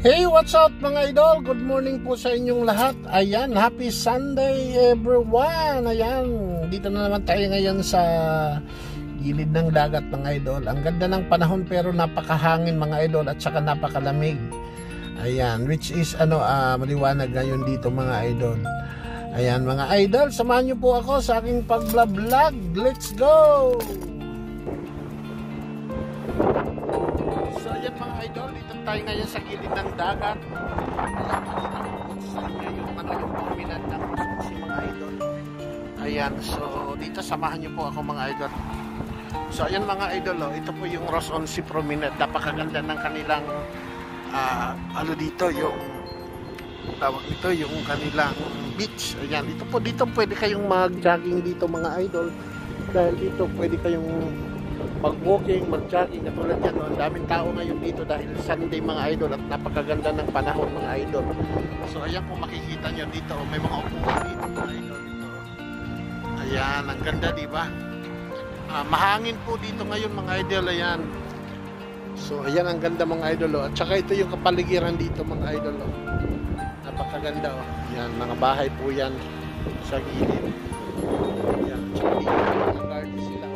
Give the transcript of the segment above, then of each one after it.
Hey, what's up mga idol? Good morning po sa inyong lahat. Ayan, happy Sunday everyone. Ayan, dito na naman tayo ngayon sa gilid ng dagat mga idol. Ang ganda ng panahon pero napakahangin mga idol at saka napakalamig. Ayan, which is maliwanag ngayon dito mga idol. Ayan mga idol, samahan niyo po ako sa aking pag-vlog. Let's go! So ayan mga idol, dito tayo ngayon sa gilid ng dagat. Yung promenade ng si mga idol. Ayan, so dito samahan niyo po ako mga idol. So ayan mga idol, ito po yung Rosonsi Promenade. Napakaganda ng kanilang dito yung tawag ito yung kanilang beach. Ayan, dito pwede kayong mag-jogging dito mga idol. Dahil dito pwede kayong mag-walking, mag-jogging katulad yan. Ang daming tao ngayon dito dahil Sunday mga idol at napakaganda ng panahon mga idol. So ayan kung makikita nyo dito, may mga upuan dito mga idol dito. Ayan, ang ganda diba? Mahangin po dito ngayon mga idol. Ayan. So ayan ang ganda mga idol. At saka ito yung kapaligiran dito mga idol. Napakaganda Yan, mga bahay po yan sa gilid. Yan, tsaka dito mga garden sila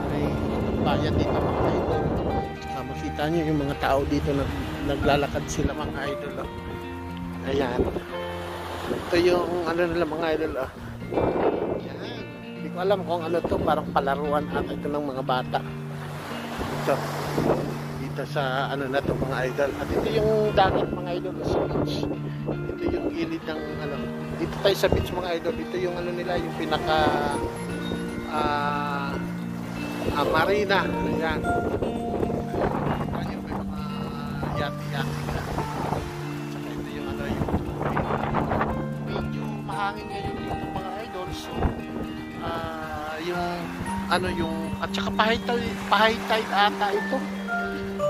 may bayan dito mga idol. Makita nyo yung mga tao dito naglalakad sila mga idol Ayan, ito yung nila mga idol Yan, hindi ko alam kung ano to, parang palaruan ito ng mga bata ito sa na to mga idol. At ito yung dagat mga idol sa beach. Ito yung gilid ng dito tayo sa beach mga idol. Ito yung nila yung pinaka marina. Ayan. Ito yung may mga yati-yati na. Saka ito yung yung medyo mahangin ngayon dito mga idol. So yung at saka pa-high tide ata ito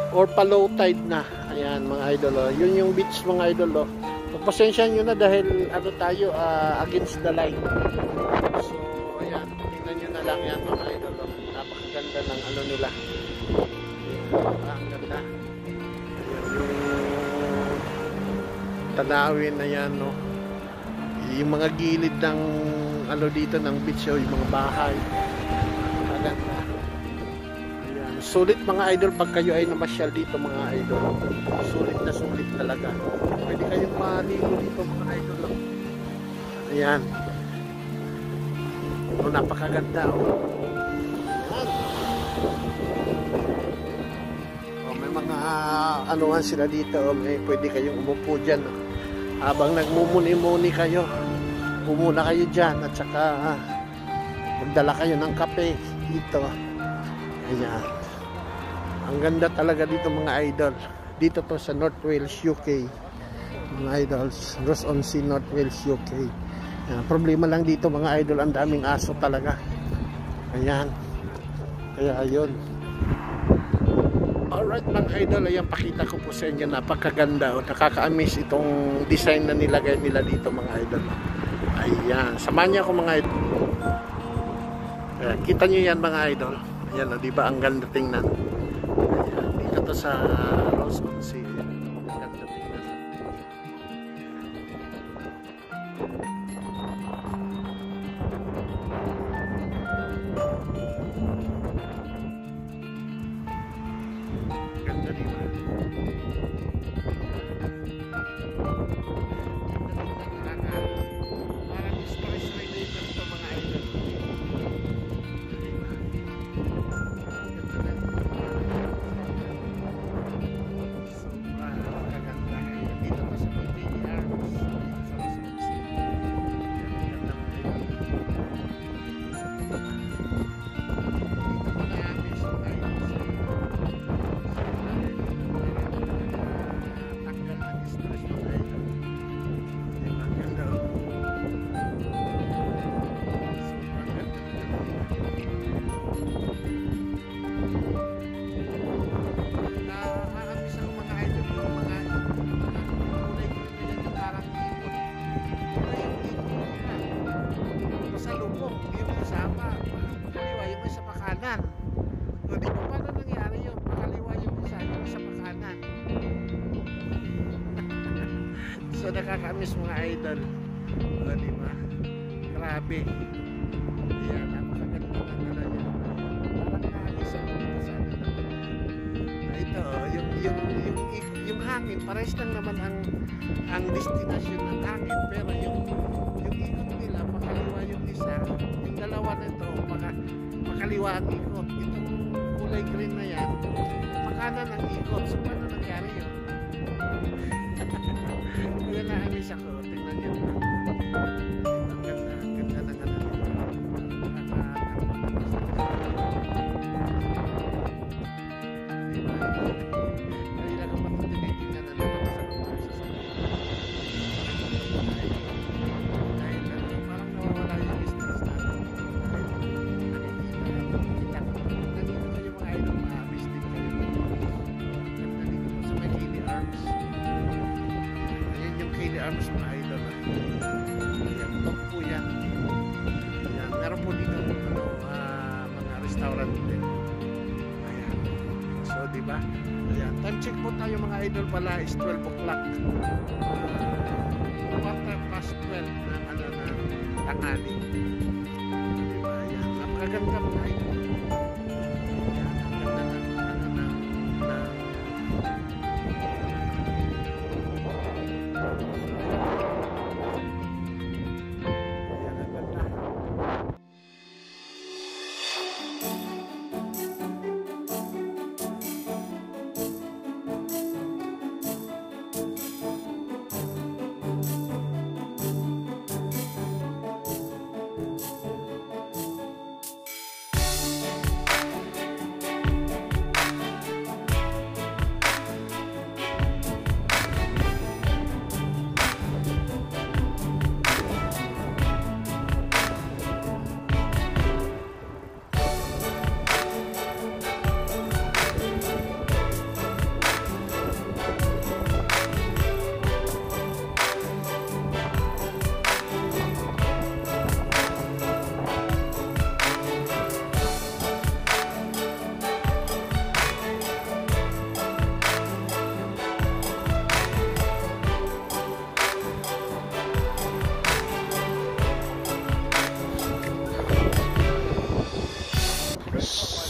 or pa-low tide na. Ayan mga idol yun yung beach mga idol Pagpasensya nyo na dahil tayo against the light. So ayan, tingnan nyo na lang yan mga idol Napakaganda ng nila. Ang ganda. Ayan, yung tanawin na yan yung mga gilid ng dito ng beach yung mga bahay. Maganda. Sulit mga idol pag kayo ay namasyal dito mga idol. Sulit na sulit talaga. Pwede kayong maligo dito mga idol Ayan. Napakaganda may mga anuhan sila dito may pwede kayong umupo dyan habang nagmumuni-muni kayo. Pumuna kayo dyan at saka magdala kayo ng kape dito. Ayan. Ang ganda talaga dito mga idol. Dito to sa North Wales, UK. Mga idols, Rosonsi, North Wales, UK. Ayan. Problema lang dito mga idol, ang daming aso talaga. Ayan. Kaya ayun. Alright mga idol, ayan pakita ko po sa inyo. Napakaganda nakaka-amaze itong design na nilagay nila dito mga idol. Ayan. Samahan niyo ako mga idol. Ayan. Kita niyo yan mga idol. Ayan di ba ang ganda tingnan. Ayan, dito to sa Rosonsi. Ang ganda tingnan. Ganda di ba? Parang stress related to mga idol. kanan. O di ba paano nangyari yun? Pakaliwa yung isa. nakaka-miss mga idol. O, diba? Grabe. Ayan, napakaganda ng ano yun. Parang naalis ako dito sa ano naman. Ito, yung hangin, parehas lang naman ang destination ng hangin, pero yung ikot nila, makaliwa yung isa, yung dalawa nito, makaliwa ang ikot. Itong kulay green na yan, makanan ang ikot. So, paano nangyari yun? Kaya na-amis ako. Tingnan nyo. Ang ganda ng ano. Diba? Kaya lang ako tinitingnan na lang ako sa mga dahil parang nawawala yung stress natin. Nakikita ko. Nandito kayo mga idol, ma-amis din kayo. Ganda dito po sa may Kili Arms. Ayan yung Kili Arms mga idol. Ayan, top po yan. Ayan, meron po dito mga restaurant din. Ayan. So, diba? Ayan. Time check po tayo mga idol pala is 12 o'clock. Quarter past 12 ng ano na tanghali. Diba? Ayan. Napakaganda mga idol. Ayan. Ang ganda ng ano ng ayan, ang ganda.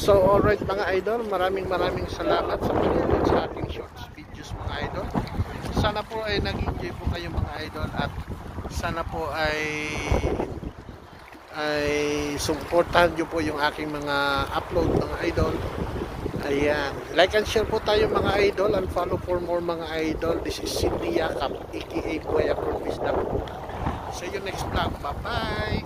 So alright mga idol, maraming salamat sa panonood sa ating shorts videos mga idol. Sana po ay nag-enjoy po kayo mga idol at sana po ay supportahan nyo po yung aking mga upload mga idol. Ayan, like and share po tayo mga idol and follow for more mga idol. This is Cindy Yakap aka Boy Acronis. See you next vlog, bye bye.